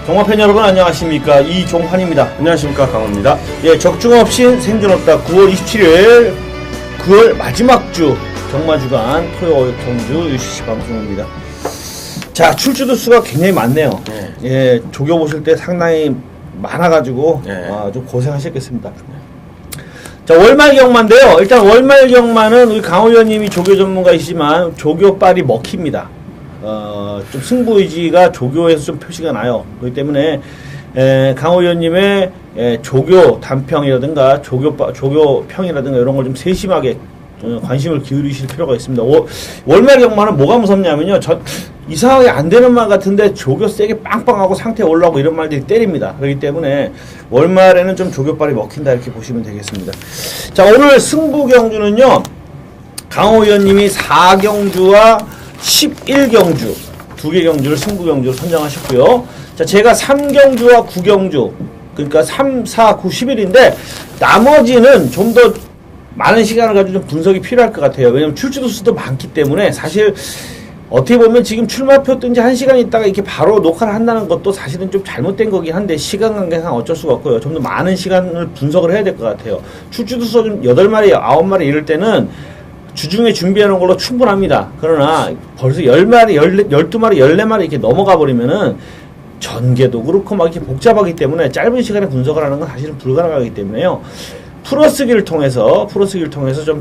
동화팬 여러분 안녕하십니까. 이종환입니다. 안녕하십니까. 강호입니다. 예, 적중 없이 생존 없다. 9월 27일 9월 마지막 주 경마주간 토요통주 UCC 방송입니다. 자, 출주도 수가 굉장히 많네요. 예, 조겨보실 때 상당히 많아가지고 좀 고생하셨겠습니다. 자, 월말 경마인데요. 일단 월말 경마는 우리 강호 의원님이 조교 전문가이시지만 조교빨이 먹힙니다. 좀 승부 의지가 조교에서 좀 표시가 나요. 그렇기 때문에 강호 의원님의 조교 단평이라든가 조교평이라든가 이런 걸 좀 세심하게 관심을 기울이실 필요가 있습니다. 월말 경마는 뭐가 무섭냐면요. 이상하게 안 되는 말 같은데 조교 세게 빵빵하고 상태 올라오고 이런 말들이 때립니다. 그렇기 때문에 월말에는 좀 조교빨이 먹힌다 이렇게 보시면 되겠습니다. 자, 오늘 승부 경주는요. 강호 의원님이 4경주와 11경주 두 개 경주를 승부 경주로 선정하셨고요. 자, 제가 3경주와 9경주 그러니까 3, 4, 9, 11인데 나머지는 좀 더 많은 시간을 가지고 좀 분석이 필요할 것 같아요. 왜냐면 출주도 수도 많기 때문에 사실 어떻게 보면 지금 출마표 뜬 지 1시간 있다가 이렇게 바로 녹화를 한다는 것도 사실은 좀 잘못된 거긴 한데 시간 관계상 어쩔 수가 없고요. 좀 더 많은 시간을 분석을 해야 될 것 같아요. 출주도 수 좀 8마리, 9마리 이럴 때는 주중에 준비하는 걸로 충분합니다. 그러나 벌써 10마리, 12마리, 14마리 이렇게 넘어가 버리면은 전개도 그렇고 막 이렇게 복잡하기 때문에 짧은 시간에 분석을 하는 건 사실은 불가능하기 때문에요. 풀어쓰기를 통해서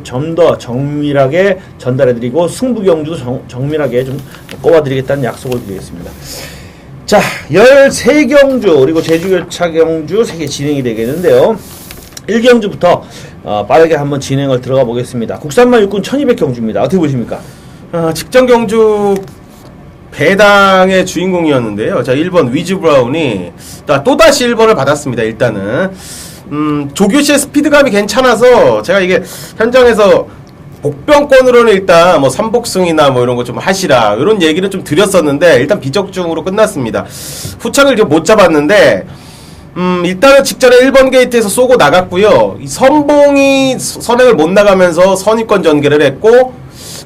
좀 더 정밀하게 전달해드리고 승부 경주도 정밀하게 좀 꼽아드리겠다는 약속을 드리겠습니다. 자, 13경주 그리고 제주교차 경주 3개 진행이 되겠는데요. 1경주부터 빠르게 한번 진행을 들어가 보겠습니다. 국산만 육군 1200경주입니다. 어떻게 보십니까? 직전 경주 배당의 주인공이었는데요. 자, 1번 위즈 브라운이 또다시 1번을 받았습니다. 일단은 조교시의 스피드감이 괜찮아서 제가 이게 현장에서 복병권으로는 일단 뭐 삼복승이나 뭐 이런 거 좀 하시라 이런 얘기를 좀 드렸었는데 일단 비적중으로 끝났습니다. 후착을 좀 못 잡았는데 일단은 직전에 1번 게이트에서 쏘고 나갔고요. 이 선봉이 선행을 못 나가면서 선입권 전개를 했고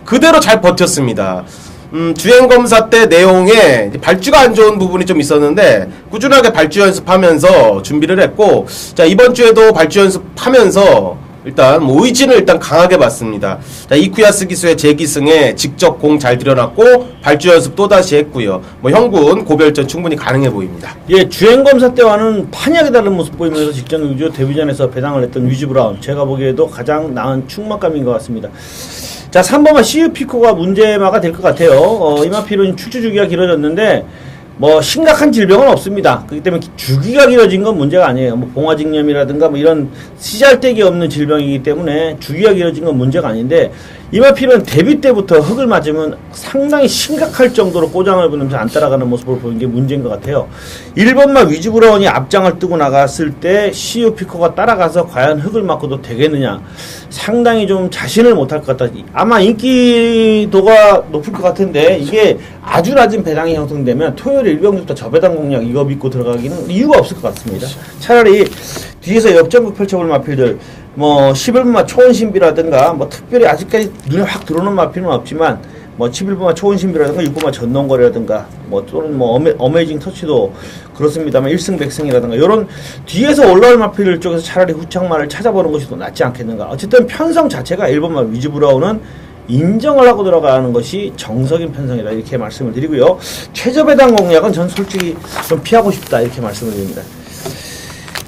그대로 잘 버텼습니다. 주행검사 때 내용에 발주가 안 좋은 부분이 좀 있었는데 꾸준하게 발주 연습하면서 준비를 했고, 자, 이번 주에도 발주 연습하면서 일단 뭐 의지는 일단 강하게 봤습니다. 자, 이쿠야스 기수의 재기승에 직접 공 잘 들여놨고 발주 연습 또다시 했고요. 뭐 형군 고별전 충분히 가능해 보입니다. 예, 주행검사 때와는 판이하게 다른 모습 보이면서 직전 경주 데뷔전에서 배당을 했던 위즈 브라운, 제가 보기에도 가장 나은 충막감인 것 같습니다. 자, 3번만 CU 피코가 문제마가 될 것 같아요. 이마피로는 출주 주기가 길어졌는데 뭐 심각한 질병은 없습니다. 그렇기 때문에 주기가 길어진 건 문제가 아니에요. 뭐 봉화직염이라든가 뭐 이런 시잘데기 없는 질병이기 때문에 주기가 길어진 건 문제가 아닌데 이마피로는 데뷔 때부터 흙을 맞으면 상당히 심각할 정도로 꼬장을 부리면서 안 따라가는 모습을 보는 게 문제인 것 같아요. 1번만 위즈 브라운이 앞장을 뜨고 나갔을 때 CU 피코가 따라가서 과연 흙을 맞고도 되겠느냐, 상당히 좀 자신을 못할 것 같다. 아마 인기도가 높을 것 같은데 이게 아주 낮은 배당이 형성되면 토요일 1경주부터 저배당 공략 이거 믿고 들어가기는 이유가 없을 것 같습니다. 차라리 뒤에서 역전극 펼쳐볼 마필들 뭐 11분마 초원신비라든가 뭐 특별히 아직까지 눈에 확 들어오는 마필은 없지만 뭐 11분마 초원신비라든가 6분마 전동거리라든가 뭐 또는 뭐 어메이징 터치도 그렇습니다만 1승 100승이라든가 이런 뒤에서 올라올 마필들 쪽에서 차라리 후창마를 찾아보는 것이 더 낫지 않겠는가. 어쨌든 편성 자체가 1번마 위즈 브라운은 인정을 하고 들어가는 것이 정석인 편성이다 이렇게 말씀을 드리고요. 최저배당 공략은 전 솔직히 좀 피하고 싶다 이렇게 말씀을 드립니다.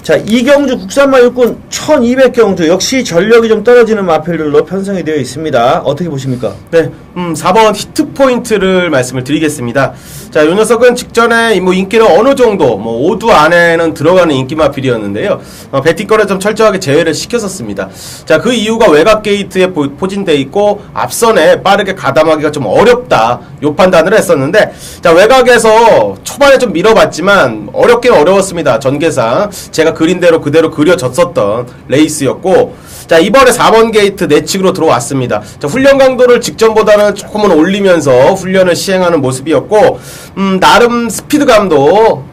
자, 이경주 국산마 육군 1200경주 역시 전력이 좀 떨어지는 마필들로 편성이 되어 있습니다. 어떻게 보십니까? 네, 4번 히트 포인트를 말씀을 드리겠습니다. 자, 이 녀석은 직전에 뭐 인기는 어느 정도 뭐 5두 안에는 들어가는 인기 마필이었는데요. 배팅권에 좀 철저하게 제외를 시켰었습니다. 자, 그 이유가 외곽 게이트에 포진돼 있고 앞선에 빠르게 가담하기가 좀 어렵다 요 판단을 했었는데, 자, 외곽에서 초반에 좀 밀어봤지만 어렵긴 어려웠습니다. 전개상 제가 그린 대로 그대로 그려졌었던 레이스였고, 자, 이번에 4번 게이트 내측으로 들어왔습니다. 자, 훈련 강도를 직전보다는 조금은 올리면서 훈련을 시행하는 모습이었고, 나름 스피드감도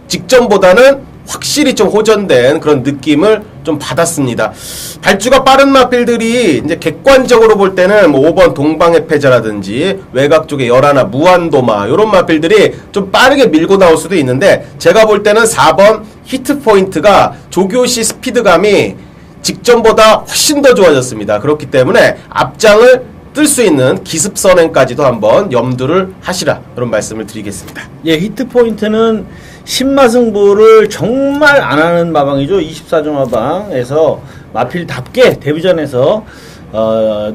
직전보다는 확실히 좀 호전된 그런 느낌을 좀 받았습니다. 발주가 빠른 마필들이 이제 객관적으로 볼 때는 뭐 5번 동방의 패자라든지 외곽 쪽에 열하나 무한도마 이런 마필들이 좀 빠르게 밀고 나올 수도 있는데 제가 볼 때는 4번 히트 포인트가 조교시 스피드감이 직전보다 훨씬 더 좋아졌습니다. 그렇기 때문에 앞장을 뜰 수 있는 기습 선행까지도 한번 염두를 하시라 그런 말씀을 드리겠습니다. 예, 히트 포인트는 신마승부를 정말 안 하는 마방이죠. 24종 마방에서 마필답게 데뷔전에서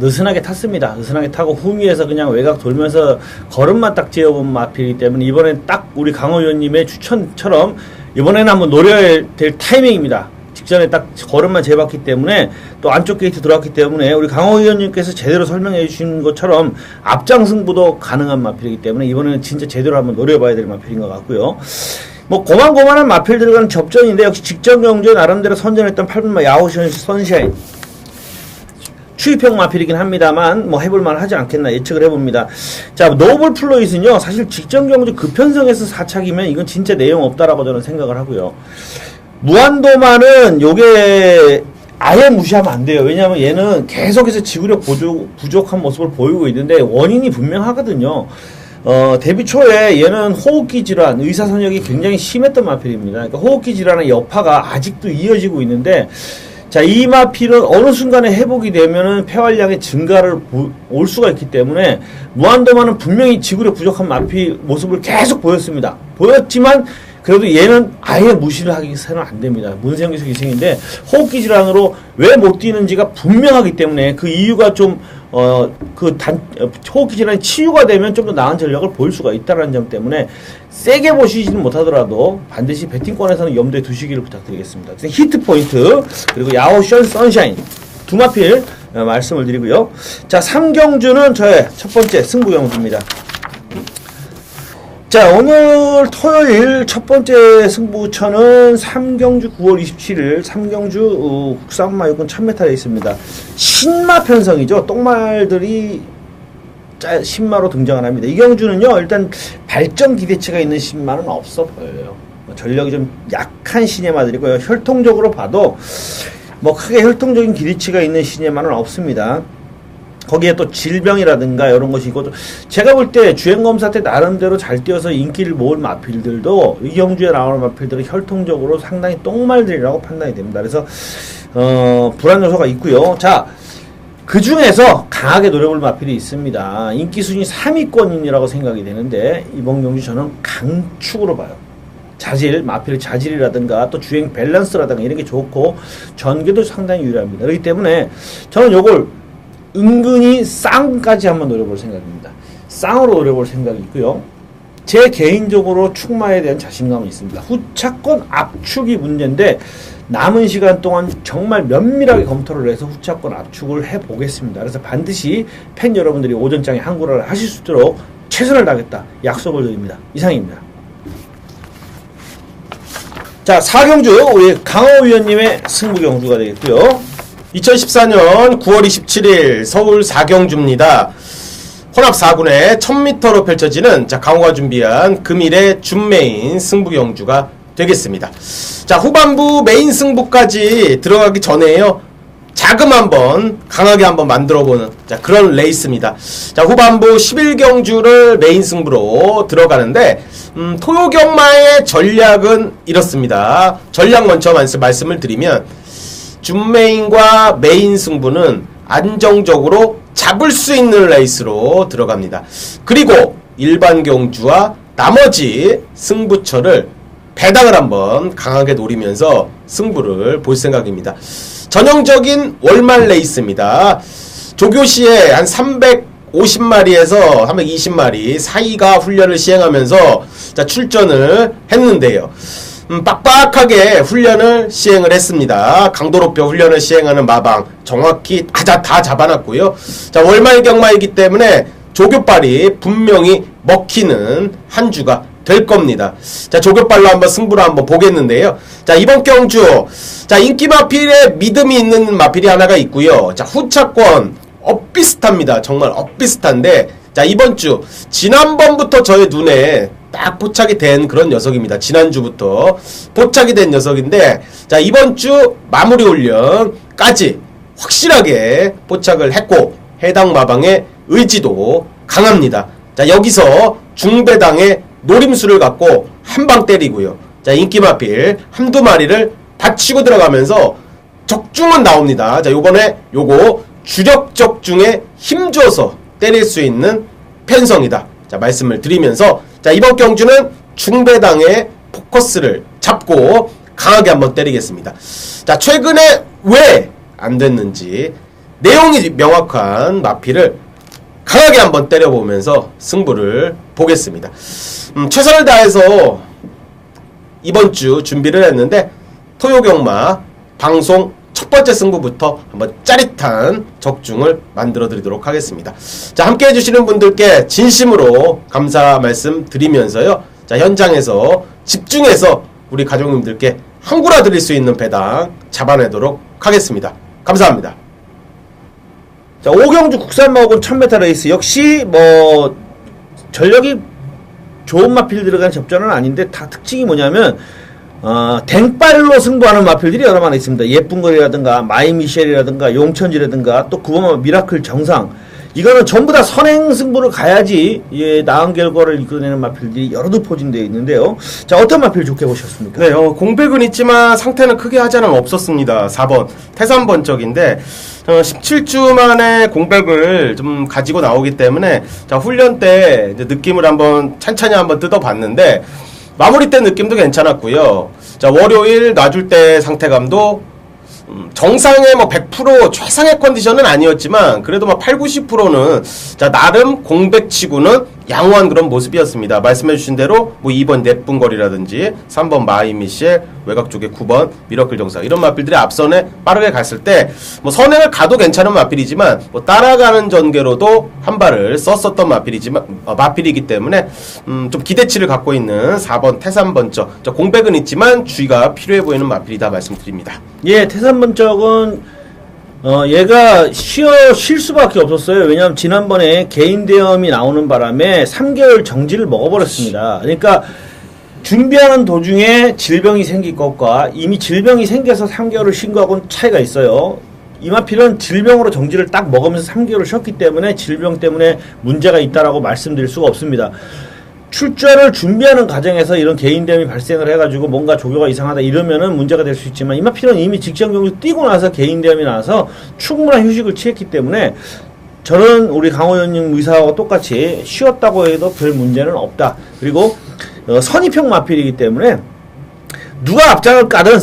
느슨하게 탔습니다. 느슨하게 타고 후미에서 그냥 외곽 돌면서 걸음만 딱 지어본 마필이기 때문에 이번엔 딱 우리 강호 의원님의 추천처럼 이번에는 한번 노려야 될 타이밍입니다. 직전에 딱 걸음만 재봤기 때문에 또 안쪽 게이트 들어왔기 때문에 우리 강호 의원님께서 제대로 설명해 주신 것처럼 앞장 승부도 가능한 마필이기 때문에 이번에는 진짜 제대로 한번 노려봐야 될 마필인 것 같고요. 뭐 고만고만한 마필 들어가는 접전인데 역시 직전 경주에 나름대로 선전했던 8번 야오션 선샤인 추입형 마필이긴 합니다만 뭐 해볼만 하지 않겠나 예측을 해봅니다. 자, 노블 플로잇은요 사실 직전 경주 급편성에서 4착이면 이건 진짜 내용 없다라고 저는 생각을 하고요. 무한도마는 요게 아예 무시하면 안 돼요. 왜냐하면 얘는 계속해서 지구력 부족한 모습을 보이고 있는데 원인이 분명하거든요. 데뷔 초에 얘는 호흡기 질환, 의사선역이 굉장히 심했던 마필입니다. 그러니까 호흡기 질환의 여파가 아직도 이어지고 있는데 자, 이 마필은 어느 순간에 회복이 되면은 폐활량의 증가를 올 수가 있기 때문에 무한도마는 분명히 지구력 부족한 마필 모습을 계속 보였습니다. 보였지만 그래도 얘는 아예 무시를 하기서는 안 됩니다. 문세영기수 기생인데 호흡기 질환으로 왜 못 뛰는지가 분명하기 때문에 그 이유가 좀 호흡기 질환이 치유가 되면 좀 더 나은 전력을 보일 수가 있다는 점 때문에 세게 보시지는 못하더라도 반드시 배팅권에서는 염두에 두시기를 부탁드리겠습니다. 히트 포인트 그리고 야오션 선샤인 두 마필 말씀을 드리고요. 자, 3경주는 저의 첫 번째 승부 경주입니다. 자, 오늘 토요일 첫 번째 승부처는 3경주 9월 27일 3경주 국산마육군 1000m에 있습니다. 신마 편성이죠. 똥말들이 신마로 등장을 합니다. 이 경주는요, 일단 발전 기대치가 있는 신마는 없어 보여요. 전력이 좀 약한 시네마들이고요. 혈통적으로 봐도 뭐 크게 혈통적인 기대치가 있는 시네마는 없습니다. 거기에 또 질병이라든가 이런 것이 있고 제가 볼 때 주행검사 때 나름대로 잘 뛰어서 인기를 모을 마필들도 이 경주에 나오는 마필들은 혈통적으로 상당히 똥말들이라고 판단이 됩니다. 그래서 불안 요소가 있고요. 자, 그 중에서 강하게 노려볼 마필이 있습니다. 인기 순위 3위권이라고 생각이 되는데 이번 경주 저는 강축으로 봐요. 자질, 마필의 자질이라든가 또 주행 밸런스라든가 이런 게 좋고 전개도 상당히 유리합니다. 그렇기 때문에 저는 요걸 은근히 쌍까지 한번 노려볼 생각입니다. 쌍으로 노려볼 생각이 있고요. 제 개인적으로 축마에 대한 자신감은 있습니다. 후차권 압축이 문제인데 남은 시간 동안 정말 면밀하게 검토를 해서 후차권 압축을 해보겠습니다. 그래서 반드시 팬 여러분들이 오전장에 항구를 하실 수 있도록 최선을 다하겠다 약속을 드립니다. 이상입니다. 자, 4경주 우리 강호 위원님의 승부 경주가 되겠고요. 2014년 9월 27일 서울 4경주입니다. 혼합 4군의 1000m로 펼쳐지는 강호가 준비한 금일의 준메인 승부 경주가 되겠습니다. 자, 후반부 메인 승부까지 들어가기 전에요. 자금 한번 강하게 한번 만들어보는 그런 레이스입니다. 자, 후반부 11경주를 메인 승부로 들어가는데 토요경마의 전략은 이렇습니다. 전략 먼저 말씀을 드리면 준메인과 메인 승부는 안정적으로 잡을 수 있는 레이스로 들어갑니다. 그리고 일반 경주와 나머지 승부처를 배당을 한번 강하게 노리면서 승부를 볼 생각입니다. 전형적인 월말 레이스입니다. 조교시에 한 350마리에서 320마리 사이가 훈련을 시행하면서 출전을 했는데요. 빡빡하게 훈련을 시행을 했습니다. 강도로표 훈련을 시행하는 마방 정확히 다 잡아놨고요. 자, 월말 경마이기 때문에 조교발이 분명히 먹히는 한 주가 될 겁니다. 자, 조교발로 한번 승부를 한번 보겠는데요. 자, 이번 경주 인기 마필에 믿음이 있는 마필이 하나가 있고요. 자, 후차권 엇비슷합니다. 정말 엇비슷한데 자, 이번 주 지난번부터 저의 눈에 딱 포착이 된 그런 녀석입니다. 지난주부터 포착이 된 녀석인데, 자, 이번 주 마무리 훈련까지 확실하게 포착을 했고, 해당 마방의 의지도 강합니다. 자, 여기서 중배당의 노림수를 갖고 한 방 때리고요. 자, 인기마필 한두 마리를 다 치고 들어가면서 적중은 나옵니다. 자, 요번에 요거 주력 적중에 힘줘서 때릴 수 있는 편성이다. 자, 말씀을 드리면서, 자, 이번 경주는 중배당의 포커스를 잡고 강하게 한번 때리겠습니다. 자, 최근에 왜 안 됐는지 내용이 명확한 마필을 강하게 한번 때려보면서 승부를 보겠습니다. 최선을 다해서 이번 주 준비를 했는데, 토요경마 방송 첫 번째 승부부터 한번 짜릿한 적중을 만들어 드리도록 하겠습니다. 자, 함께 해주시는 분들께 진심으로 감사 말씀 드리면서요. 자, 현장에서 집중해서 우리 가족님들께 한구라 드릴 수 있는 배당 잡아내도록 하겠습니다. 감사합니다. 자, 오경주 국산마오군 1000m 레이스 역시 뭐 전력이 좋은 마필 들어간 접전은 아닌데, 다 특징이 뭐냐면 댕빨로 승부하는 마필들이 여러 마리 있습니다. 예쁜거리라든가 마이미셸이라든가 용천지라든가 또 9번 미라클 정상, 이거는 전부 다 선행 승부를 가야지 나은 결과를 이끌어내는 마필들이 여러도 포진되어 있는데요. 자, 어떤 마필 좋게 보셨습니까? 네, 공백은 있지만 상태는 크게 하자는 없었습니다. 4번 태산번쩍인데 17주 만에 공백을 좀 가지고 나오기 때문에, 자, 훈련 때 이제 느낌을 한번 찬찬히 한번 뜯어봤는데, 마무리 때 느낌도 괜찮았고요. 자, 월요일 놔줄 때 상태감도 정상의 뭐 100% 최상의 컨디션은 아니었지만 그래도 뭐 8, 90%는 자, 나름 공백치고는 양호한 그런 모습이었습니다. 말씀해주신 대로 뭐 2번 내뿜거리라든지 3번 마이미셸, 외곽 쪽에 9번 미러클 정상, 이런 마필들이 앞선에 빠르게 갔을 때 뭐 선행을 가도 괜찮은 마필이지만 뭐 따라가는 전개로도 한 발을 썼었던 마필이기 때문에 좀 기대치를 갖고 있는 4번 태산번쩍, 공백은 있지만 주의가 필요해 보이는 마필이다 말씀드립니다. 예, 태산번쩍은 얘가 쉴 수밖에 없었어요. 왜냐하면 지난번에 개인 대염이 나오는 바람에 3개월 정지를 먹어버렸습니다. 그러니까 준비하는 도중에 질병이 생길 것과 이미 질병이 생겨서 3개월을 쉰 거하고는 차이가 있어요. 이마필은 질병으로 정지를 딱 먹으면서 3개월을 쉬었기 때문에 질병 때문에 문제가 있다라고 말씀드릴 수가 없습니다. 출전을 준비하는 과정에서 이런 개인 대염이 발생을 해가지고 뭔가 조교가 이상하다 이러면은 문제가 될 수 있지만, 이마필은 이미 직전 경기 뛰고 나서 개인 대염이 나서 충분한 휴식을 취했기 때문에 저는 우리 강호연님 의사하고 똑같이 쉬었다고 해도 별 문제는 없다. 그리고 선입형 마필이기 때문에 누가 앞장을 까든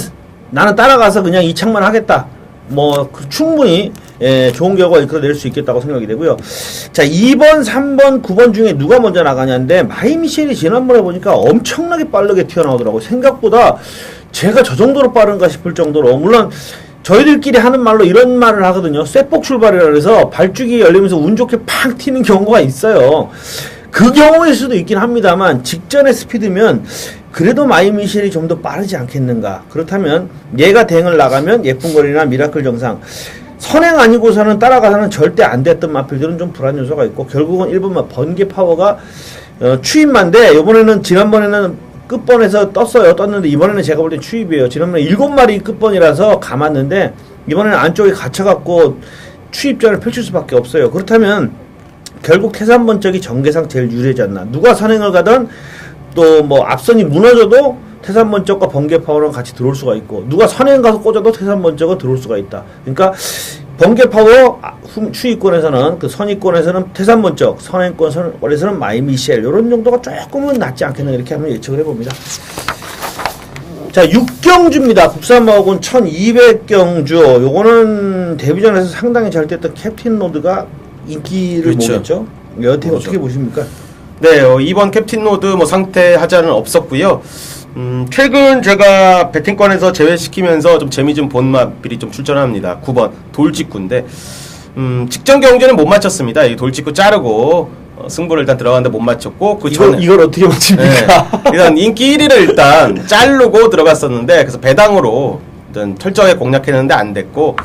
나는 따라가서 그냥 이착만 하겠다. 뭐 충분히 좋은 결과 이끌어낼 수 있겠다고 생각이 되고요. 자, 2번, 3번, 9번 중에 누가 먼저 나가냐인데, 마이미셸이 지난번에 보니까 엄청나게 빠르게 튀어나오더라고요. 생각보다 제가 저 정도로 빠른가 싶을 정도로, 물론 저희들끼리 하는 말로 이런 말을 하거든요. 쇠폭 출발이라 그래서 발죽이 열리면서 운 좋게 팍 튀는 경우가 있어요. 그 경우일 수도 있긴 합니다만, 직전의 스피드면 그래도 마이미셸이 좀 더 빠르지 않겠는가. 그렇다면 얘가 댕을 나가면 예쁜거리나 미라클 정상, 선행 아니고서는 따라가서는 절대 안 됐던 마필들은 좀 불안 요소가 있고, 결국은 1번만 번개 파워가 추입만데, 요번에는 지난번에는 끝번에서 떴는데 이번에는 제가 볼 때 추입이에요. 지난번에 7마리 끝번이라서 감았는데 이번에는 안쪽에 갇혀갖고 추입전을 펼칠 수밖에 없어요. 그렇다면 결국 태산번쩍이 전개상 제일 유리하지 않나. 누가 선행을 가든 또 뭐 앞선이 무너져도 태산번쩍과 번개파워는 같이 들어올 수가 있고, 누가 선행 가서 꽂아도 태산번쩍은 들어올 수가 있다. 그러니까 번개파워 추위권에서는, 그 선위권에서는 태산번쩍, 선행권에서는 마이미셸, 요런 정도가 조금은 낫지 않겠나, 이렇게 한번 예측을 해봅니다. 자, 6경주입니다. 국산마오군 1200경주. 요거는 데뷔전에서 상당히 잘 됐던 캡틴 로드가 인기를 모았죠. 어떻게 보십니까? 네, 이번 캡틴 로드 뭐 상태 하자는 없었고요. 최근 제가 배팅권에서 제외시키면서 좀 재미 좀 본 마필이 좀 출전합니다. 9번 돌직구인데 직전 경주는 못 맞췄습니다. 이 돌직구 자르고 승부를 일단 들어갔는데 못 맞췄고, 그 전에 이걸 어떻게 맞춥니까? 네, 일단 인기 1위를 일단 자르고 들어갔었는데, 그래서 배당으로 일단 철저하게 공략했는데 안 됐고,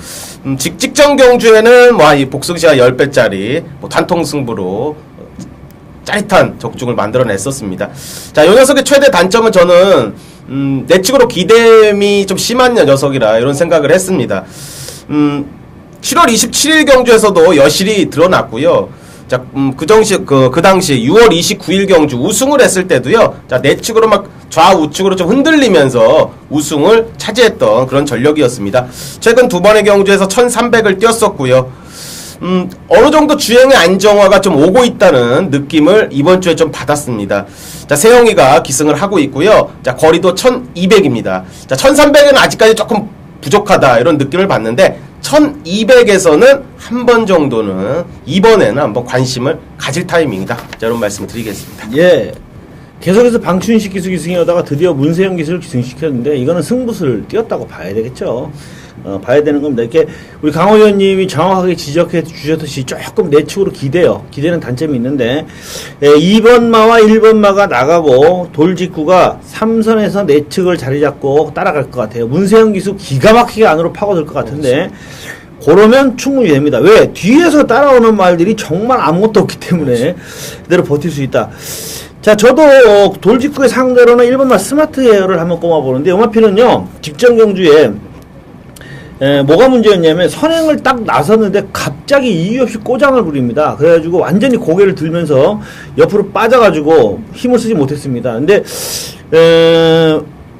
직전 경주에는 뭐 이 복승시가 10배짜리 뭐 단통 승부로 짜릿한 적중을 만들어냈었습니다. 자, 이 녀석의 최대 단점은 저는 내측으로 기대임이 좀 심한 녀석이라 이런 생각을 했습니다. 7월 27일 경주에서도 여실히 드러났고요. 자, 그 당시 6월 29일 경주 우승을 했을 때도요. 자, 내측으로 막 좌우측으로 좀 흔들리면서 우승을 차지했던 그런 전력이었습니다. 최근 두 번의 경주에서 1300을 뛰었었고요. 어느 정도 주행의 안정화가 좀 오고 있다는 느낌을 이번 주에 좀 받았습니다. 자, 세영이가 기승을 하고 있고요. 자, 거리도 1200입니다. 자, 1300은 아직까지 조금 부족하다 이런 느낌을 받는데 1200에서는 한 번 정도는 이번에는 한번 관심을 가질 타이밍이다. 자, 이런 말씀을 드리겠습니다. 예. 계속해서 방춘식 기수 기승이하다가 드디어 문세영 기수를 기승시켰는데 이거는 승부수를 띄었다고 봐야 되겠죠. 봐야 되는 겁니다. 이렇게 우리 강호 의원님이 정확하게 지적해 주셨듯이 조금 내측으로 기대는 단점이 있는데 2번마와 1번마가 나가고 돌직구가 3선에서 내측을 자리 잡고 따라갈 것 같아요. 문세영 기수 기가 막히게 안으로 파고들 것 같은데 그러면 충분히 됩니다. 왜? 뒤에서 따라오는 말들이 정말 아무것도 없기 때문에 그대로 버틸 수 있다. 자, 저도 돌직구의 상대로는 1번마 스마트 에어를 한번 꼽아보는데 요마피는요 직전 경주에 뭐가 문제였냐면 선행을 딱 나섰는데 갑자기 이유 없이 꼬장을 부립니다. 그래가지고 완전히 고개를 들면서 옆으로 빠져가지고 힘을 쓰지 못했습니다. 근데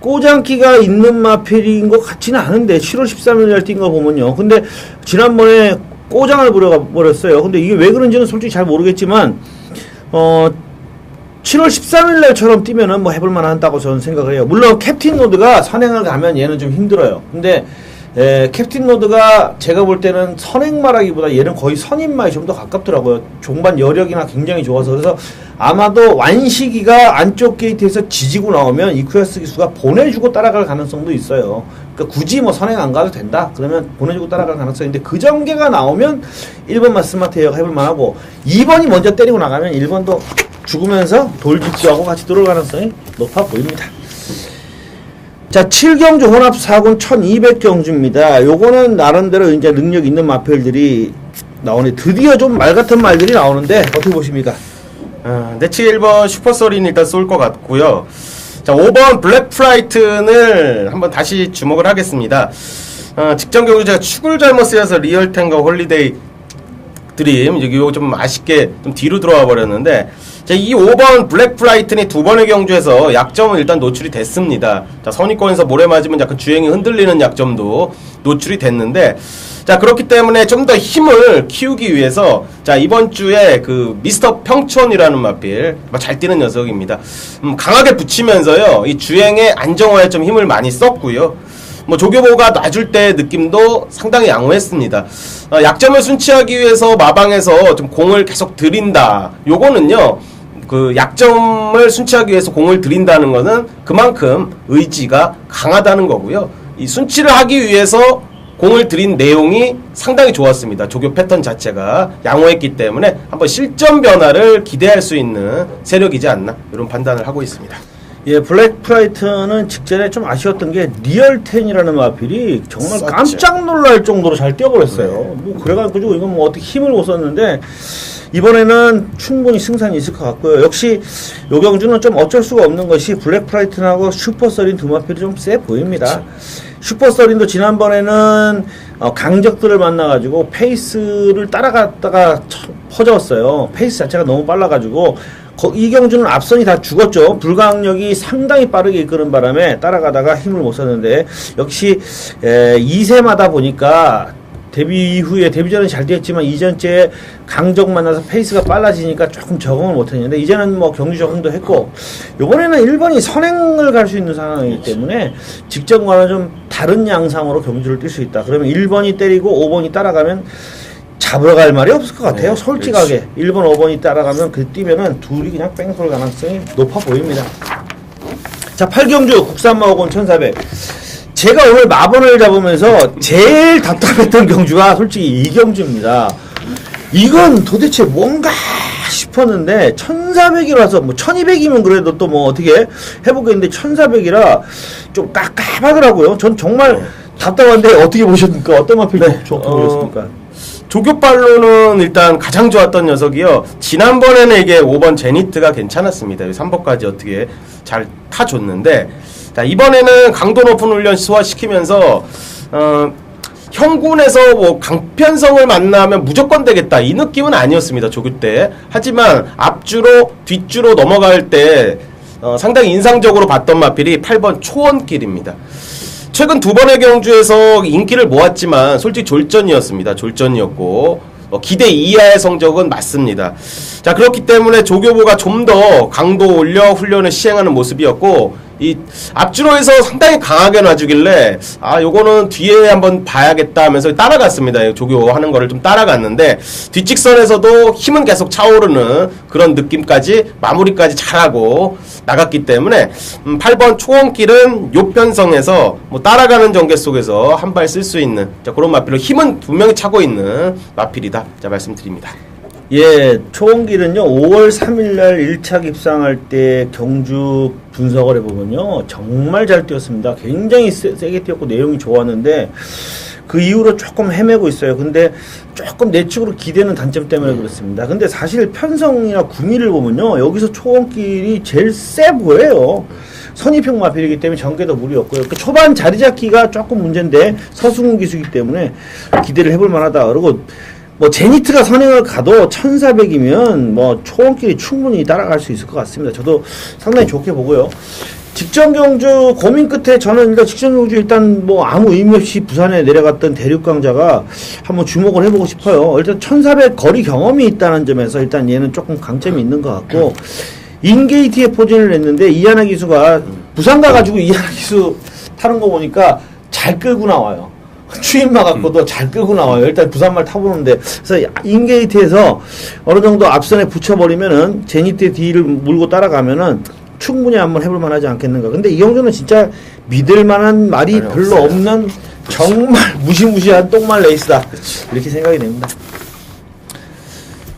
꼬장기가 있는 마필인 것 같지는 않은데 7월 13일 날 뛴 거 보면요. 근데 지난번에 꼬장을 부려버렸어요. 근데 이게 왜 그런지는 솔직히 잘 모르겠지만 7월 13일 날처럼 뛰면은 뭐 해볼만 한다고 저는 생각을 해요. 물론 캡틴 로드가 선행을 가면 얘는 좀 힘들어요. 근데 캡틴 로드가 제가 볼 때는 선행마라기보다 얘는 거의 선임마에 좀 더 가깝더라고요. 종반 여력이나 굉장히 좋아서. 그래서 아마도 완시기가 안쪽 게이트에서 지지고 나오면 이쿠야스 기수가 보내주고 따라갈 가능성도 있어요. 그러니까 굳이 뭐 선행 안 가도 된다 그러면 보내주고 따라갈 가능성인데 그 전개가 나오면 1번만 스마트 에어가 해볼만 하고 2번이 먼저 때리고 나가면 1번도 죽으면서 돌직구하고 같이 들어올 가능성이 높아 보입니다. 자, 7경주 혼합 4군 1200경주입니다. 요거는 나름대로 이제 능력 있는 마필들이 나오네. 드디어 좀 말 같은 말들이 나오는데 어떻게 보십니까? 내치 1번 슈퍼소리는 일단 쏠 것 같고요. 자, 5번 블랙 프라이튼을 한번 다시 주목을 하겠습니다. 직전 경주 제가 축을 잘못 쓰여서 리얼텐과 홀리데이 드림 여기 좀 아쉽게 좀 뒤로 들어와 버렸는데 자, 이 5번 블랙 프라이튼이 두 번의 경주에서 약점은 일단 노출이 됐습니다. 자, 선위권에서 모래 맞으면 약간 주행이 흔들리는 약점도 노출이 됐는데 자, 그렇기 때문에 좀 더 힘을 키우기 위해서 자, 이번 주에 그 미스터 평촌이라는 마필 잘 뛰는 녀석입니다. 강하게 붙이면서요 이 주행의 안정화에 좀 힘을 많이 썼고요. 뭐 조교보가 놔줄 때 느낌도 상당히 양호했습니다. 약점을 순치하기 위해서 마방에서 좀 공을 계속 들인다. 요거는요 그 약점을 순치하기 위해서 공을 들인다는 거는 그만큼 의지가 강하다는 거고요. 이 순치를 하기 위해서 공을 들인 내용이 상당히 좋았습니다. 조교 패턴 자체가 양호했기 때문에 한번 실전 변화를 기대할 수 있는 세력이지 않나 이런 판단을 하고 있습니다. 예, 블랙 프라이트는 직전에 좀 아쉬웠던 게 리얼텐이라는 마필이 정말 썼죠. 깜짝 놀랄 정도로 잘 뛰어버렸어요. 뭐 그래가지고 이건 뭐 어떻게 힘을 못 썼는데 이번에는 충분히 승산이 있을 것 같고요. 역시 요 경주는 좀 어쩔 수가 없는 것이 블랙 프라이튼하고 슈퍼서린 두 마필이 좀 세 보입니다. 그렇죠. 슈퍼서린도 지난번에는 강적들을 만나가지고 페이스를 따라갔다가 퍼졌어요. 페이스 자체가 너무 빨라가지고 이 경주는 앞선이 다 죽었죠. 불강력이 상당히 빠르게 이끄는 바람에 따라가다가 힘을 못 썼는데 역시 2세마다 보니까 데뷔 이후에 데뷔전은 잘 뛰었지만 이전째 강적 만나서 페이스가 빨라지니까 조금 적응을 못했는데 이제는 뭐 경주 적응도 했고 이번에는 1번이 선행을 갈 수 있는 상황이기 때문에 직전과는 좀 다른 양상으로 경주를 뛸 수 있다. 그러면 1번이 때리고 5번이 따라가면 잡으러 갈 말이 없을 것 같아요. 솔직하게. 그렇지. 1번, 5번이 따라가면 그 뛰면은 둘이 그냥 뺑소리 가능성이 높아 보입니다. 자, 8경주 국산마오곤 1400. 제가 오늘 마번을 잡으면서 제일 답답했던 경주가 솔직히 이 경주입니다. 이건 도대체 뭔가 싶었는데 1400이라서 뭐 1200이면 그래도 또 뭐 어떻게 해보겠는데 1400이라 좀 깝깝하더라고요. 전 정말 답답한데 어떻게 보셨습니까? 어떤 마필 좋게 보셨습니까? 조교발로는 일단 가장 좋았던 녀석이요. 지난번에는 이게 5번 제니트가 괜찮았습니다. 3번까지 어떻게 잘 타줬는데, 자, 이번에는 강도 높은 훈련 소화시키면서, 형군에서 뭐 강편성을 만나면 무조건 되겠다. 이 느낌은 아니었습니다. 조교 때. 하지만 앞주로, 뒷주로 넘어갈 때, 상당히 인상적으로 봤던 마필이 8번 초원길입니다. 최근 두 번의 경주에서 인기를 모았지만 솔직히 졸전이었습니다. 졸전이었고 기대 이하의 성적은 맞습니다. 자, 그렇기 때문에 조교부가 좀 더 강도 올려 훈련을 시행하는 모습이었고, 이 앞주로에서 상당히 강하게 놔주길래 요거는 뒤에 한번 봐야겠다 하면서 따라갔습니다. 조교 하는 거를 좀 따라갔는데 뒷직선에서도 힘은 계속 차오르는 그런 느낌까지 마무리까지 잘하고 나갔기 때문에 8번 초원길은 요편성에서 뭐 따라가는 전개 속에서 한 발 쓸 수 있는, 자, 그런 마필로 힘은 분명히 차고 있는 마필이다, 자, 말씀드립니다. 예, 초원길은요 5월 3일날 1차 입상할 때 경주 분석을 해보면요 정말 잘 뛰었습니다. 굉장히 세게 뛰었고 내용이 좋았는데 그 이후로 조금 헤매고 있어요. 근데 조금 내측으로 기대는 단점 때문에 그렇습니다. 근데 사실 편성이나 구미를 보면요 여기서 초원길이 제일 세 보여요. 선입형 마필이기 때문에 전개도 무리 없고요. 그 초반 자리 잡기가 조금 문제인데 서승훈 기수이기 때문에 기대를 해볼 만하다. 그리고 뭐 제니트가 선행을 가도 1400이면 뭐 초원길이 충분히 따라갈 수 있을 것 같습니다. 저도 상당히 좋게 보고요. 직전 경주 고민 끝에 저는 일단 직전 경주 일단 뭐 아무 의미 없이 부산에 내려갔던 대륙강자가 한번 주목을 해보고 싶어요. 일단 1400 거리 경험이 있다는 점에서 일단 얘는 조금 강점이 있는 것 같고, 인게이트에 포진을 했는데 이하나 기수가 부산 가가지고 이하나 기수 타는 거 보니까 잘 끌고 나와요. 추임마 갖고도 잘 끌고 나와요. 일단 부산말 타보는데, 그래서 인게이트에서 어느 정도 앞선에 붙여버리면은 제니트의 뒤를 물고 따라가면은 충분히 한번 해볼 만하지 않겠는가. 근데 이 경주는 진짜 믿을 만한 말이 별로 없어요. 없는 정말 무시무시한 똥말 레이스다. 이렇게 생각이 됩니다.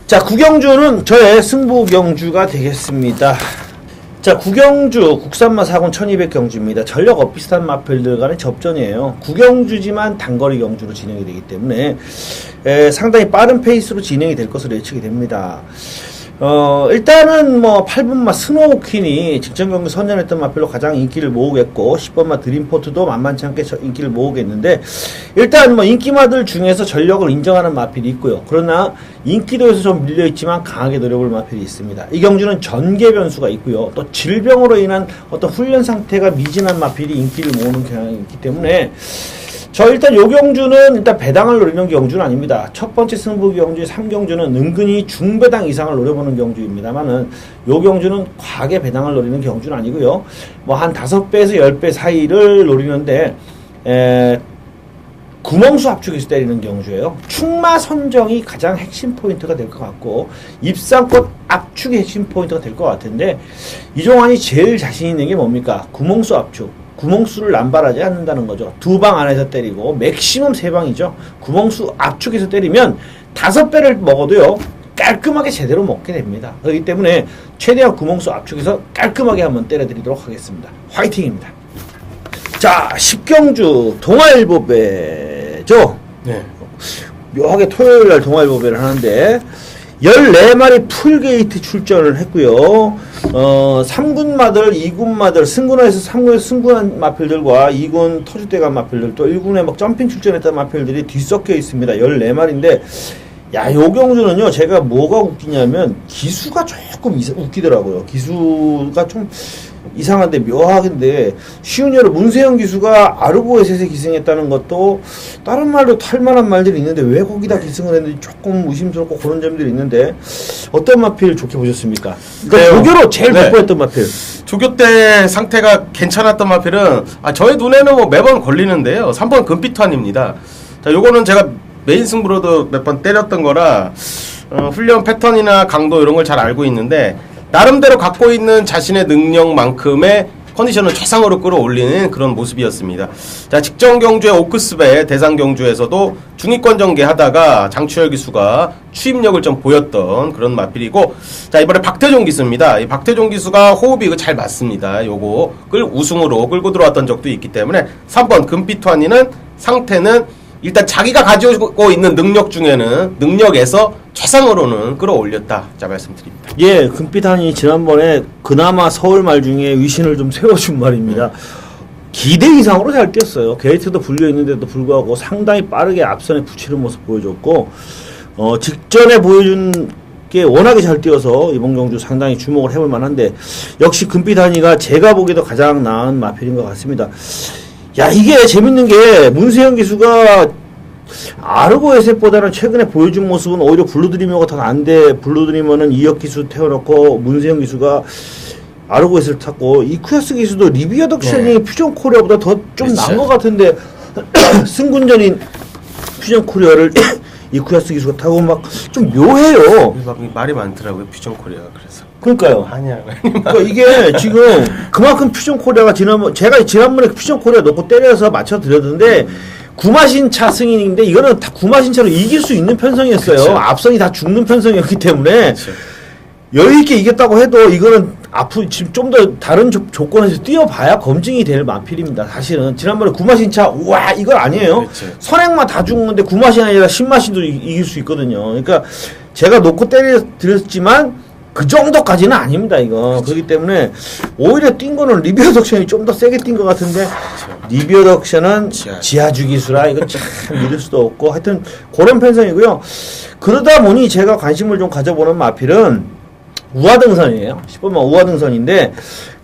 자, 구경주는 저의 승부 경주가 되겠습니다. 자, 구경주 국산마 4군 1200 경주입니다. 전력 엇비슷한 마필들 간의 접전이에요. 구경주지만 단거리 경주로 진행이 되기 때문에 상당히 빠른 페이스로 진행이 될 것으로 예측이 됩니다. 일단은 뭐 8번마 스노우퀸이 직전 경기 선전했던 마필로 가장 인기를 모으겠고, 10번마 드림포트도 만만치 않게 인기를 모으겠는데, 일단 뭐 인기마들 중에서 전력을 인정하는 마필이 있고요. 그러나 인기도에서 좀 밀려있지만 강하게 노려볼 마필이 있습니다. 이 경주는 전개 변수가 있고요. 또 질병으로 인한 어떤 훈련 상태가 미진한 마필이 인기를 모으는 경향이 있기 때문에 저 일단 요 경주는 일단 배당을 노리는 경주는 아닙니다. 첫 번째 승부 경주의 3경주는 은근히 중배당 이상을 노려보는 경주입니다만은 요 경주는 과하게 배당을 노리는 경주는 아니고요. 뭐 한 5배에서 10배 사이를 노리는데 구멍수 압축에서 때리는 경주예요. 충마 선정이 가장 핵심 포인트가 될 것 같고, 입상권 압축이 핵심 포인트가 될 것 같은데, 이종환이 제일 자신 있는 게 뭡니까? 구멍수 압축. 구멍수를 남발하지 않는다는 거죠. 2방 안에서 때리고 맥시멈 3방이죠. 구멍수 압축해서 때리면 5배를 먹어도요 깔끔하게 제대로 먹게 됩니다. 그렇기 때문에 최대한 구멍수 압축해서 깔끔하게 한번 때려드리도록 하겠습니다. 화이팅입니다. 자, 10경주 동아일보배죠. 네. 묘하게 토요일날 동아일보배를 하는데 14마리 풀게이트 출전을 했고요. 3군마들, 2군마들, 승군에서 3군에서 승군한 마필들과 2군 터줏대감 마필들, 또 1군에 막 점핑 출전했던 마필들이 뒤섞여 있습니다. 14마리인데, 야, 요 경주는요, 제가 뭐가 웃기냐면, 기수가 조금 웃기더라고요. 기수가 좀 이상한데, 묘하긴데, 쉬운 예로 문세영 기수가 아르고의 셋에 기승했다는 것도, 다른 말로 탈만한 말들이 있는데, 왜 거기다 기승을 했는지 조금 의심스럽고 그런 점들이 있는데, 어떤 마필 좋게 보셨습니까? 그러니까 조교로 제일 돋보였던 마필. 조교 때 상태가 괜찮았던 마필은, 저의 눈에는 뭐 매번 걸리는데요. 3번 금빛환입니다. 자, 요거는 제가 메인 승부로도 몇 번 때렸던 거라 훈련 패턴이나 강도 이런 걸 잘 알고 있는데, 나름대로 갖고 있는 자신의 능력만큼의 컨디션을 최상으로 끌어올리는 그런 모습이었습니다. 자, 직전 경주의 오크스배 대상 경주에서도 중위권 전개하다가 장추열 기수가 추임력을 좀 보였던 그런 마필이고, 자, 이번에 박태종 기수입니다. 이 박태종 기수가 호흡이 이거 잘 맞습니다. 요거 우승으로 끌고 들어왔던 적도 있기 때문에 3번 금빛환이는 상태는 일단 자기가 가지고 있는 능력 중에는 능력에서 최상으로는 끌어올렸다. 자, 말씀드립니다. 예, 금빛한이 지난번에 그나마 서울 말 중에 위신을 좀 세워준 말입니다. 기대 이상으로 잘 뛰었어요. 게이트도 불려 있는데도 불구하고 상당히 빠르게 앞선에 붙이는 모습 보여줬고, 직전에 보여준 게 워낙에 잘 뛰어서 이번 경주 상당히 주목을 해볼 만한데, 역시 금빛한이가 제가 보기에도 가장 나은 마필인 것 같습니다. 야, 이게 재밌는 게 문세영 기수가 아르고 에셋보다는 최근에 보여준 모습은 오히려 블루드리머가 더 난데, 블루드리머는 이혁 기수 태워놓고 문세영 기수가 아르고 에셋을 탔고, 이쿠야스 기수도 리비아 덕션이 퓨전 코리아보다 더 좀 나은 것 같은데 승군전인 퓨전 코리아를 이쿠야스 기수가 타고 막 좀 묘해요. 막 말이 많더라고요. 퓨전 코리아. 그래서 그러니까요. 아니야. 그러니까 이게 지금 그만큼 퓨전 코리아가 제가 지난번에 퓨전 코리아 놓고 때려서 맞춰 드렸는데, 구마신차 승인인데 이거는 다 구마신차로 이길 수 있는 편성이었어요. 그쵸. 앞선이 다 죽는 편성이었기 때문에 그쵸. 여유 있게 이겼다고 해도 이거는 앞으로 지금 좀 더 다른 조건에서 뛰어봐야 검증이 될 마필입니다. 사실은 지난번에 구마신차 우와 이건 아니에요. 그쵸. 선행만 다 죽는데 구마신 아니라 신마신도 이길 수 있거든요. 그러니까 제가 놓고 때려드렸지만 그 정도까지는 아닙니다, 이거. 그렇기 때문에 오히려 뛴 거는 리비어 덕션이 좀 더 세게 뛴 것 같은데, 리비어 덕션은 지하주 기수라 이거 참 믿을 수도 없고, 하여튼 그런 편성이고요. 그러다 보니 제가 관심을 좀 가져보는 마필은 우하등선이에요. 10번만 우하등선인데,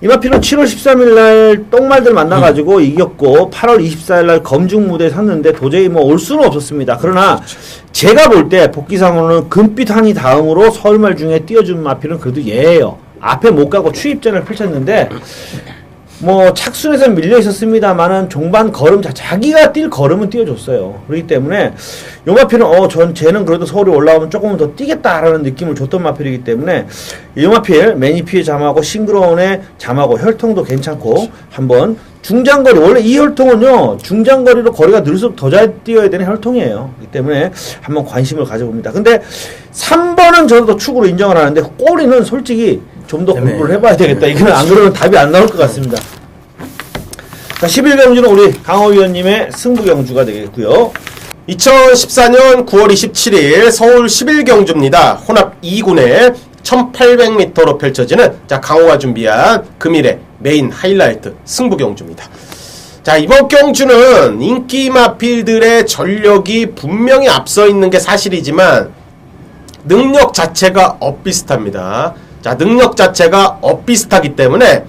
이 마필은 7월 13일 날 똥말들 만나가지고 이겼고, 8월 24일 날 검증 무대에 섰는데 도저히 뭐 올 수는 없었습니다. 그러나 제가 볼 때 복귀상으로는 금빛한이 다음으로 서울말 중에 띄워준 마필은 그래도 얘예요. 앞에 못 가고 추입전을 펼쳤는데, 뭐 착순에서 밀려 있었습니다만은 종반 걸음 자기가 뛸 걸음은 띄워줬어요. 그렇기 때문에 요 마필은 쟤는 그래도 서울에 올라오면 조금은 더 뛰겠다라는 느낌을 줬던 마필이기 때문에 요 마필 매니피의 잠하고 싱그러운의 잠하고 혈통도 괜찮고, 한번 중장거리, 원래 이 혈통은요 중장거리로 거리가 늘수록 더 잘 뛰어야 되는 혈통이에요. 그렇기 때문에 한번 관심을 가져봅니다. 근데 3번은 저도 더 축으로 인정을 하는데, 꼬리는 솔직히 좀 더 공부를 해봐야 되겠다. 이거는 안 그러면 답이 안 나올 것 같습니다. 자, 11경주는 우리 강호 위원님의 승부경주가 되겠고요. 2014년 9월 27일 서울 11경주입니다. 혼합 2군에 1800m로 펼쳐지는 강호가 준비한 금일의 메인 하이라이트 승부경주입니다. 자, 이번 경주는 인기 마필들의 전력이 분명히 앞서 있는 게 사실이지만 능력 자체가 엇비슷합니다. 자, 능력 자체가 엇비슷하기 때문에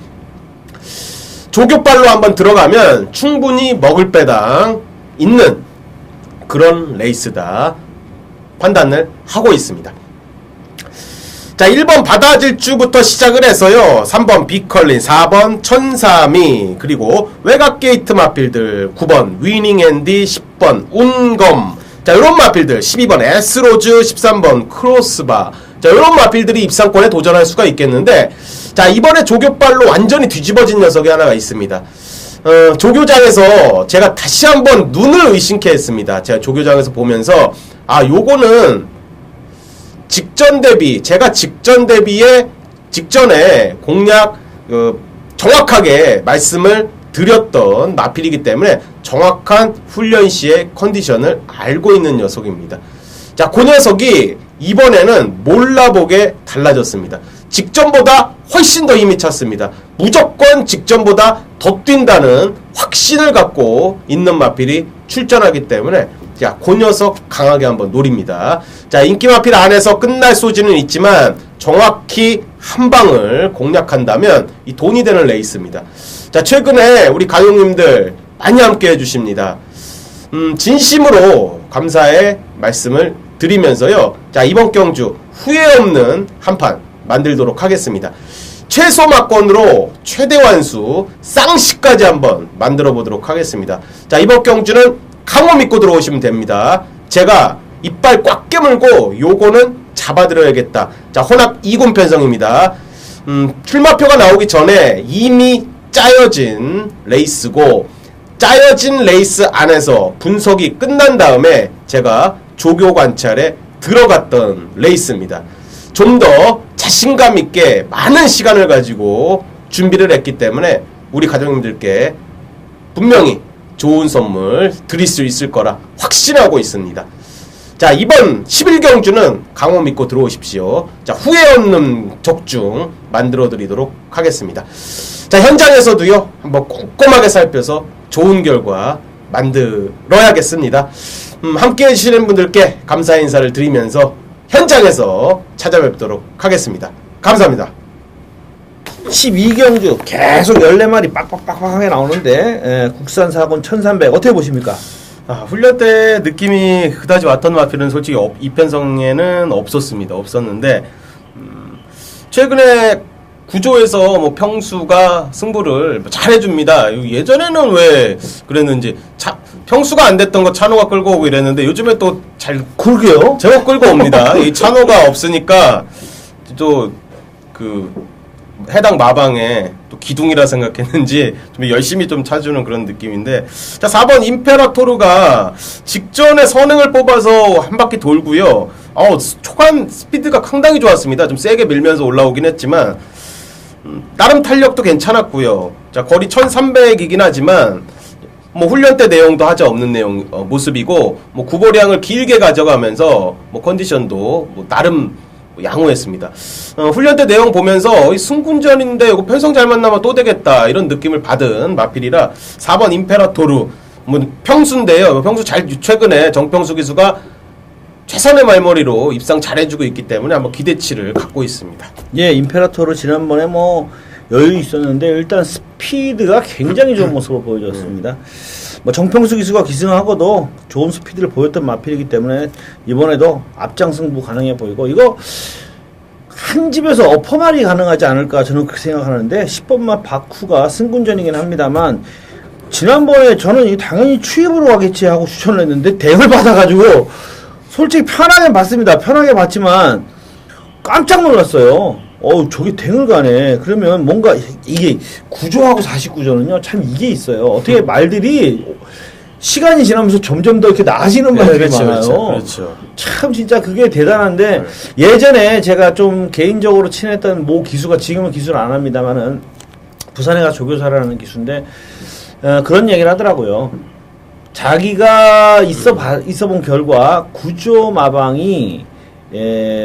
조교발로 한번 들어가면 충분히 먹을 배당 있는 그런 레이스다 판단을 하고 있습니다. 자, 1번 바다질주부터 시작을 해서요, 3번 비컬린, 4번 천사미, 그리고 외곽 게이트 마필들 9번 위닝앤디, 10번 운검, 자, 요런 마필들 12번 에스로즈, 13번 크로스바, 자, 요런 마필들이 입상권에 도전할 수가 있겠는데, 자, 이번에 조교발로 완전히 뒤집어진 녀석이 하나가 있습니다. 조교장에서 제가 다시 한번 눈을 의심케 했습니다. 제가 조교장에서 보면서 요거는 직전 대비, 제가 직전 대비에 직전에 공략 정확하게 말씀을 드렸던 마필이기 때문에 정확한 훈련 시의 컨디션을 알고 있는 녀석입니다. 자, 그 녀석이 이번에는 몰라보게 달라졌습니다. 직전보다 훨씬 더 힘이 찼습니다. 무조건 직전보다 더 뛴다는 확신을 갖고 있는 마필이 출전하기 때문에, 자, 그 녀석 강하게 한번 노립니다. 자, 인기 마필 안에서 끝날 소지는 있지만 정확히 한 방을 공략한다면 이 돈이 되는 레이스입니다. 자, 최근에 우리 가족님들 많이 함께 해주십니다. 진심으로 감사의 말씀을 드리면서요, 자, 이번 경주 후회 없는 한판 만들도록 하겠습니다. 최소 막권으로 최대 완수 쌍시까지 한번 만들어 보도록 하겠습니다. 자, 이번 경주는 강호 믿고 들어오시면 됩니다. 제가 이빨 꽉 깨물고 요거는 잡아드려야겠다. 자, 혼합 2군 편성입니다. 출마표가 나오기 전에 이미 짜여진 레이스고, 짜여진 레이스 안에서 분석이 끝난 다음에 제가 조교 관찰에 들어갔던 레이스입니다. 좀 더 자신감 있게 많은 시간을 가지고 준비를 했기 때문에 우리 가족님들께 분명히 좋은 선물 드릴 수 있을 거라 확신하고 있습니다. 자, 이번 11경주는 강호 믿고 들어오십시오. 자, 후회 없는 적중 만들어 드리도록 하겠습니다. 자, 현장에서도요, 한번 꼼꼼하게 살펴서 좋은 결과 만들어야겠습니다. 함께 해주시는 분들께 감사 인사를 드리면서 현장에서 찾아뵙도록 하겠습니다. 감사합니다. 12경주 계속 14마리 빡빡빡빡하게 나오는데 국산 사군 1300 어떻게 보십니까? 훈련 때 느낌이 그다지 왔던 마필은 솔직히 이편성에는 없었는데 최근에 구조에서 뭐 평수가 승부를 잘해줍니다. 예전에는 왜 그랬는지 평수가 안 됐던 거 찬호가 끌고 오고 이랬는데 요즘에 또 잘 그러게요. 제법 끌고 옵니다. 이 찬호가 없으니까 또 해당 마방에 또 기둥이라 생각했는지 좀 열심히 좀 차주는 그런 느낌인데, 자, 4번 임페라토르가 직전에 선행을 뽑아서 한 바퀴 돌고요. 초반 스피드가 상당히 좋았습니다. 좀 세게 밀면서 올라오긴 했지만 나름 탄력도 괜찮았고요. 자, 거리 1300이긴 하지만 뭐 훈련 때 내용도 하자 없는 내용 모습이고, 뭐 구보량을 길게 가져가면서 뭐 컨디션도 뭐 나름 양호했습니다. 훈련 때 내용 보면서 승군전인데 이거 편성 잘 만나면 또 되겠다 이런 느낌을 받은 마필이라 4번 임페라토르 뭐 평수인데요. 평수 최근에 정평수 기수가 최선의 말머리로 입상 잘해주고 있기 때문에 한번 기대치를 갖고 있습니다. 예, 임페라토르 지난번에 뭐 여유 있었는데 일단 스피드가 굉장히 좋은 모습을 보여줬습니다. 뭐 정평수 기수가 기승하고도 좋은 스피드를 보였던 마필이기 때문에 이번에도 앞장 승부 가능해 보이고, 이거 한 집에서 어퍼말이 가능하지 않을까 저는 그렇게 생각하는데, 10번마 바쿠가 승군전이긴 합니다만 지난번에 저는 당연히 추입으로 가겠지 하고 추천을 했는데 대응을 받아가지고 솔직히 편하게 봤습니다. 편하게 봤지만 깜짝 놀랐어요. 저게 댕을 가네. 그러면 뭔가 이게 구조하고 49조는요, 참 이게 있어요. 어떻게 말들이 시간이 지나면서 점점 더 이렇게 나아지는 말들이 그렇죠, 많아요. 그렇죠. 참 진짜 그게 대단한데, 예전에 제가 좀 개인적으로 친했던 모 기수가, 지금은 기수를 안 합니다만은 부산에 가 조교사라는 기수인데 그런 얘기를 하더라고요. 자기가 있어본 결과 구조 마방이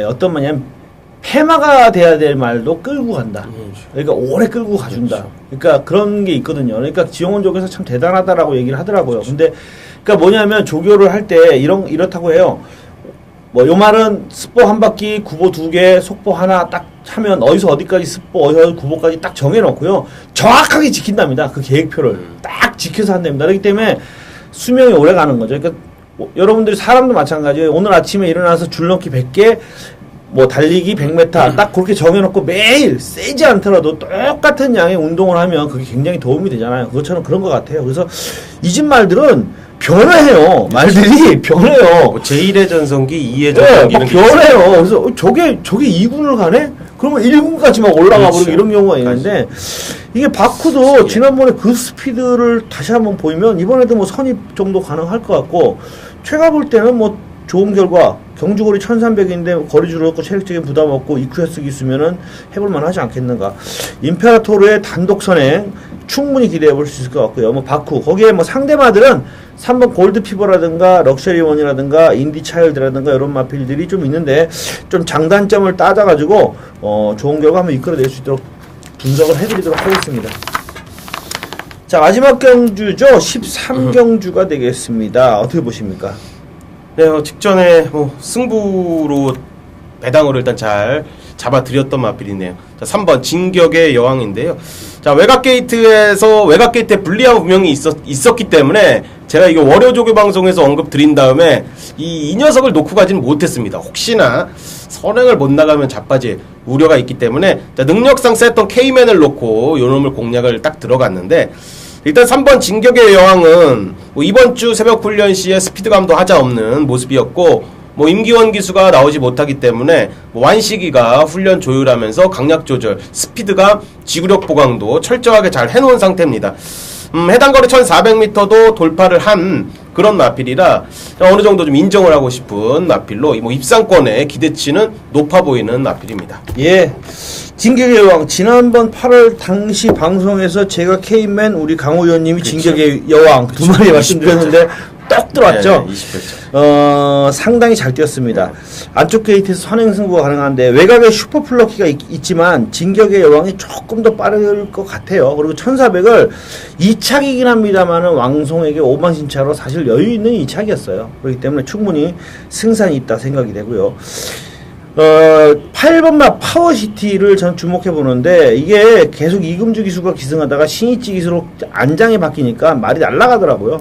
어떤 말이냐면 폐마가 돼야 될 말도 끌고 간다. 그러니까 오래 끌고 가준다. 그러니까 그런 게 있거든요. 그러니까 지용원 조교사 참 대단하다라고 얘기를 하더라고요. 근데 그러니까 뭐냐면 조교를 할 때 이렇다고 해요. 뭐 요 말은 스포 한 바퀴, 구보 2개, 속보 하나 딱 하면 어디서 어디까지 스포, 어디서 구보까지 딱 정해놓고요. 정확하게 지킨답니다. 그 계획표를 딱 지켜서 한답니다. 그렇기 때문에 수명이 오래 가는 거죠. 그러니까 여러분들이 사람도 마찬가지예요. 오늘 아침에 일어나서 줄넘기 100개, 뭐 달리기 100m 딱 그렇게 정해놓고 매일 세지 않더라도 똑같은 양의 운동을 하면 그게 굉장히 도움이 되잖아요. 그것처럼 그런 것 같아요. 그래서 이 집 말들은 변해요. 말들이 변해요. 뭐 제1의 전성기, 2의 네, 전성기는 막 변해요. 그래서 저게 2군을 가네? 그러면 1군까지 막 올라가 버리고 이런 경우가 있는데, 이게 바쿠도 지난번에 그 스피드를 다시 한번 보이면 이번에도 뭐 선입 정도 가능할 것 같고, 제가 볼 때는 뭐 좋은 결과, 경주거리 1300인데 거리 줄었고 체력적인 부담 없고 EQS 기수면은 해볼만 하지 않겠는가. 임페라토르의 단독 선행 충분히 기대해 볼 수 있을 것 같고요. 뭐 바쿠, 거기에 뭐 상대마들은 3번 골드피버라든가 럭셔리원이라든가 인디차일드라든가 이런 마필들이 좀 있는데, 좀 장단점을 따져가지고 좋은 결과 한번 이끌어낼 수 있도록 분석을 해드리도록 하겠습니다. 자, 마지막 경주죠. 13경주가 되겠습니다. 어떻게 보십니까? 네, 직전에 뭐 승부로 배당으로 일단 잘 잡아드렸던 마필이네요. 자, 3번 진격의 여왕인데요. 자, 외곽 게이트에 불리한 분명히 있었기 때문에 제가 이거 월요 조교 방송에서 언급 드린 다음에 이 녀석을 놓고 가지는 못했습니다. 혹시나 선행을 못 나가면 자빠질 우려가 있기 때문에, 자, 능력상 셌던 K맨을 놓고 요놈을 공략을 딱 들어갔는데, 일단 3번 진격의 여왕은 뭐 이번 주 새벽 훈련 시에 스피드감도 하자 없는 모습이었고, 뭐 임기원 기수가 나오지 못하기 때문에 뭐 완식이가 훈련 조율하면서 강약 조절, 스피드감, 지구력 보강도 철저하게 잘 해놓은 상태입니다. 해당 거리 1400m도 돌파를 한 그런 마필이라 어느 정도 좀 인정을 하고 싶은 마필로 뭐 입상권의 기대치는 높아 보이는 마필입니다. 예. 진격의 여왕 지난번 8월 당시 방송에서 제가 K맨 우리 강호 의원님이 그렇죠. 진격의 여왕 두 마리 말씀드렸는데 딱 들어왔죠. 네, 20회차. 상당히 잘 뛰었습니다. 안쪽 게이트에서 선행 승부가 가능한데 외곽에 슈퍼 플러키가 있지만 진격의 여왕이 조금 더 빠를 것 같아요. 그리고 1400을 2착이긴 합니다만은 왕송에게 5만 신차로 사실 여유 있는 2착이었어요. 그렇기 때문에 충분히 승산이 있다 생각이 되고요. 8번마 파워시티를 전 주목해 보는데 이게 계속 이금주 기수가 기승하다가 신이찌 기수로 안장이 바뀌니까 말이 날아가더라고요.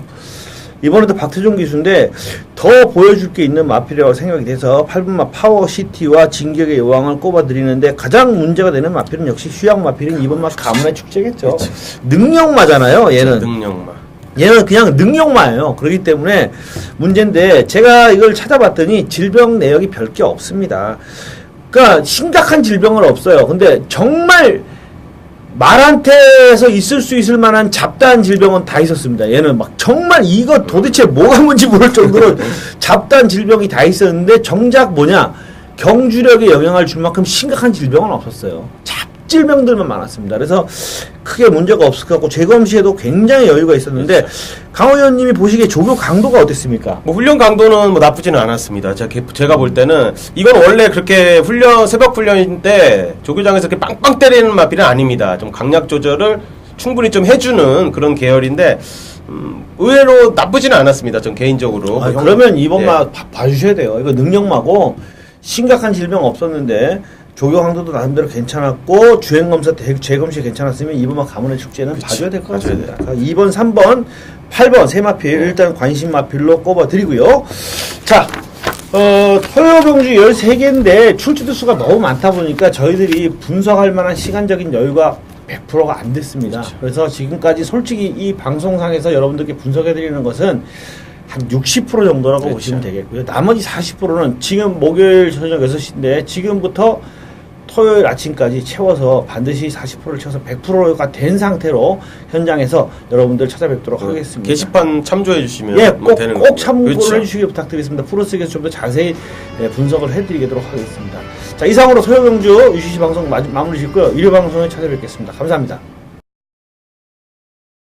이번에도 박태종 기수인데 더 보여줄 게 있는 마필이라고 생각이 돼서 8번마 파워시티와 진격의 여왕을 꼽아드리는데 가장 문제가 되는 마필은 역시 휴양 마필인 2번마 가문의 축제겠죠. 그쵸. 능력마잖아요. 얘는. 능력마. 얘는 그냥 능력마예요. 그렇기 때문에 문제인데 제가 이걸 찾아봤더니 질병 내역이 별 게 없습니다. 그러니까 심각한 질병은 없어요. 근데 정말 말한테서 있을 수 있을 만한 잡다한 질병은 다 있었습니다. 얘는 막 정말 이거 도대체 뭐가 뭔지 모를 정도로 잡다한 질병이 다 있었는데 정작 뭐냐 경주력에 영향을 줄 만큼 심각한 질병은 없었어요. 잡질병들만 많았습니다. 그래서 크게 문제가 없을 것 같고 재검 시에도 굉장히 여유가 있었는데 그렇죠. 강호 의원님이 보시기에 조교 강도가 어땠습니까? 뭐 훈련 강도는 뭐 나쁘지는 않았습니다. 제가 볼 때는 이건 원래 그렇게 새벽 훈련인 때 조교장에서 이렇게 빵빵 때리는 마필은 아닙니다. 좀 강약 조절을 충분히 좀 해주는 그런 계열인데 의외로 나쁘지는 않았습니다. 전 개인적으로. 그러면 이번만 봐주셔야 돼요. 이거 능력마고 심각한 질병 없었는데 조교 강도도 나름대로 괜찮았고 주행검사 재검시 괜찮았으면 2번만 가문의 축제는 봐줘야 될 것 같습니다. 2번, 3번, 8번 세 마필 일단 관심 마필로 꼽아드리고요. 자, 토요병주 13개인데 출주도 수가 너무 많다 보니까 저희들이 분석할 만한 시간적인 여유가 100%가 안 됐습니다. 그렇죠. 그래서 지금까지 솔직히 이 방송상에서 여러분들께 분석해드리는 것은 한 60% 정도라고 그렇죠. 보시면 되겠고요. 나머지 40%는 지금 목요일 저녁 6시인데 지금부터 토요일 아침까지 채워서 반드시 40%를 채워서 100%가 된 상태로 현장에서 여러분들 찾아뵙도록 하겠습니다. 게시판 참조해 주시면 예, 되는 꼭 참고를 그렇죠. 해주시길 부탁드리겠습니다. 프로스에서 좀 더 자세히 분석을 해드리도록 하겠습니다. 자, 이상으로 토요병주 UCC 방송 마무리 짓고요. 일요 방송에 찾아뵙겠습니다. 감사합니다.